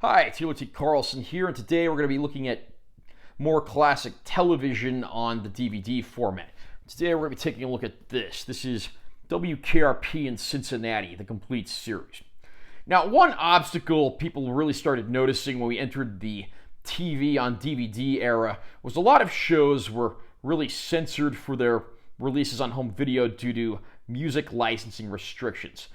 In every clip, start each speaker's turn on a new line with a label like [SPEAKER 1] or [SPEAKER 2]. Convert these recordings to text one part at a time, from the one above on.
[SPEAKER 1] Hi, it's T. Carlson here, and today we're going to be looking at more classic television on the DVD format. Today we're going to be taking a look at this. This is WKRP in Cincinnati, the complete series. Now, one obstacle people really started noticing when we entered the TV on DVD era was a lot of shows were really censored for their releases on home video due to music licensing restrictions.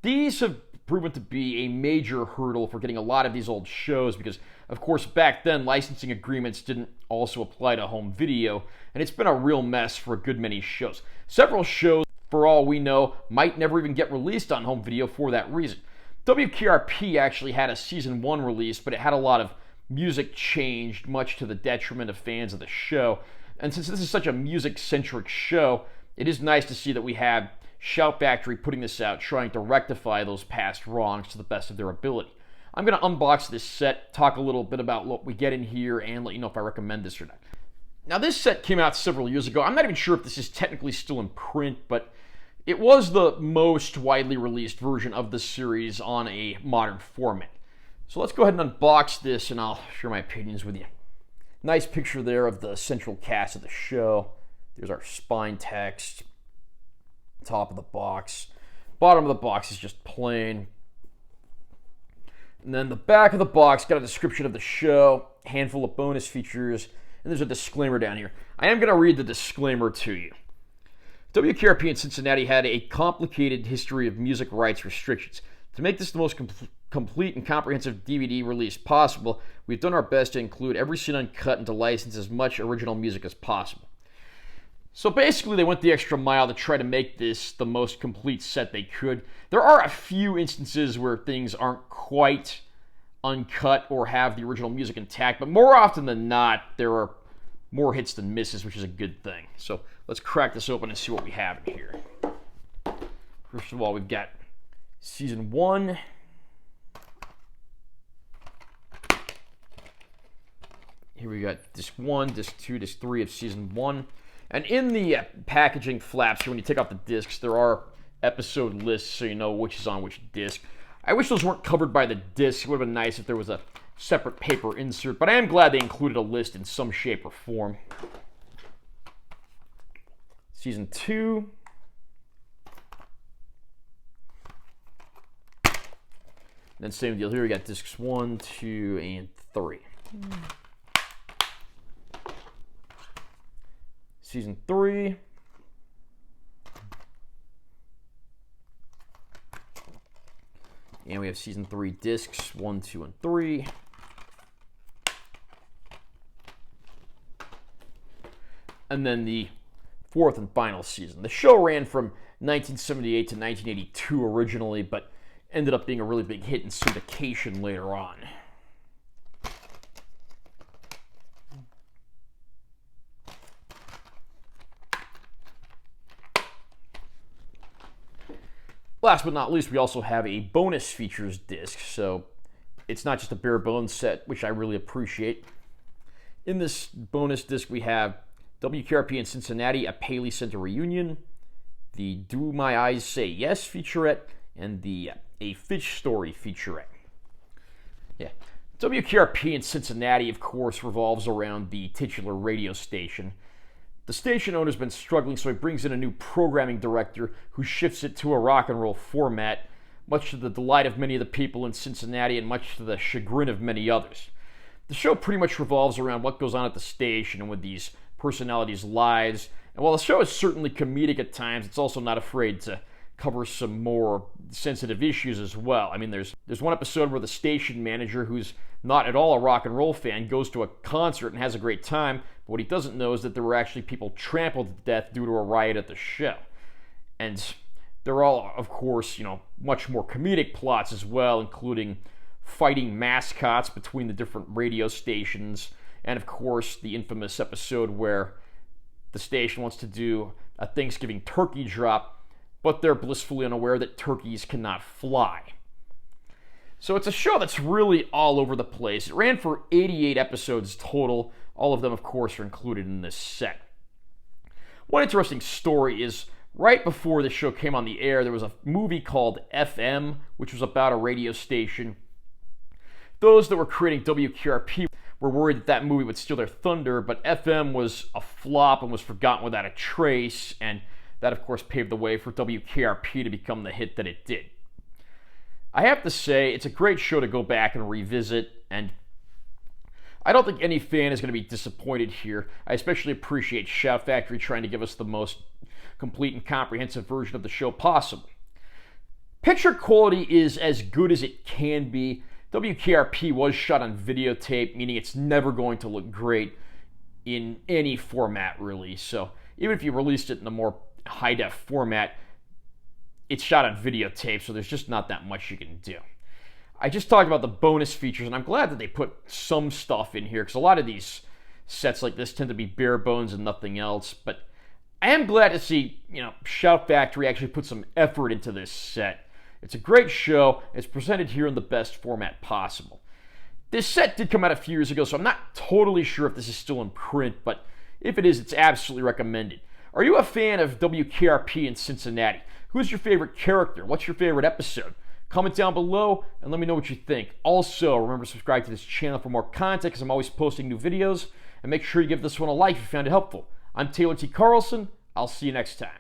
[SPEAKER 1] These have proven to be a major hurdle for getting a lot of these old shows because, of course, back then licensing agreements didn't also apply to home video, and it's been a real mess for a good many shows. Several shows, for all we know, might never even get released on home video for that reason. WKRP actually had a season 1 release, but it had a lot of music changed, much to the detriment of fans of the show. And since this is such a music-centric show, it is nice to see that we have Shout Factory putting this out, trying to rectify those past wrongs to the best of their ability. I'm going to unbox this set, talk a little bit about what we get in here, and let you know if I recommend this or not. Now, this set came out several years ago. I'm not even sure if this is technically still in print, but it was the most widely released version of the series on a modern format. So let's go ahead and unbox this, and I'll share my opinions with you. Nice picture there of the central cast of the show. There's our spine text. Top of the box. Bottom of the box is just plain. And then the back of the box got a description of the show, handful of bonus features, and there's a disclaimer down here. I am going to read the disclaimer to you. WKRP in Cincinnati had a complicated history of music rights restrictions. To make this the most complete and comprehensive DVD release possible, we've done our best to include every scene uncut and to license as much original music as possible. So basically, they went the extra mile to try to make this the most complete set they could. There are a few instances where things aren't quite uncut or have the original music intact, but more often than not, there are more hits than misses, which is a good thing. So let's crack this open and see what we have in here. First of all, we've got Season 1. Here we got Disc 1, Disc 2, Disc 3 of Season 1. And in the packaging flaps here, when you take off the discs, there are episode lists so you know which is on which disc. I wish those weren't covered by the disc. It would have been nice if there was a separate paper insert, but I am glad they included a list in some shape or form. Season 2. And then same deal here, we got discs 1, 2, and 3. Season 3. And we have Season 3 discs 1, 2, and 3. And then the fourth and final season. The show ran from 1978 to 1982 originally, but ended up being a really big hit in syndication later on. Last but not least, we also have a bonus features disc, so it's not just a bare bones set, which I really appreciate. In this bonus disc, we have WKRP in Cincinnati, a Paley Center reunion, the Do My Eyes Say Yes featurette, and the A Fish Story featurette. Yeah, WKRP in Cincinnati, of course, revolves around the titular radio station. The station owner's been struggling, so he brings in a new programming director who shifts it to a rock and roll format, much to the delight of many of the people in Cincinnati and much to the chagrin of many others. The show pretty much revolves around what goes on at the station and with these personalities' lives, and while the show is certainly comedic at times, it's also not afraid to cover some more sensitive issues as well. I mean, there's one episode where the station manager, who's not at all a rock and roll fan, goes to a concert and has a great time, but what he doesn't know is that there were actually people trampled to death due to a riot at the show. And they're all, of course, much more comedic plots as well, including fighting mascots between the different radio stations, and of course the infamous episode where the station wants to do a Thanksgiving turkey drop, but they're blissfully unaware that turkeys cannot fly. So it's a show that's really all over the place. It ran for 88 episodes total. All of them, of course, are included in this set. One interesting story is right before the show came on the air, there was a movie called FM, which was about a radio station. Those that were creating WKRP were worried that that movie would steal their thunder, but FM was a flop and was forgotten without a trace, and that of course paved the way for WKRP to become the hit that it did. I have to say, it's a great show to go back and revisit, and I don't think any fan is going to be disappointed here. I especially appreciate Shout Factory trying to give us the most complete and comprehensive version of the show possible. Picture quality is as good as it can be. WKRP was shot on videotape, meaning it's never going to look great in any format, really. So even if you released it in a more high-def format, it's shot on videotape, so there's just not that much you can do. I just talked about the bonus features, and I'm glad that they put some stuff in here, because a lot of these sets like this tend to be bare bones and nothing else, but I am glad to see, Shout Factory actually put some effort into this set. It's a great show. It's presented here in the best format possible. This set did come out a few years ago, so I'm not totally sure if this is still in print, but if it is, it's absolutely recommended. Are you a fan of WKRP in Cincinnati? Who's your favorite character? What's your favorite episode? Comment down below and let me know what you think. Also, remember to subscribe to this channel for more content because I'm always posting new videos. And make sure you give this one a like if you found it helpful. I'm Taylor T. Carlson. I'll see you next time.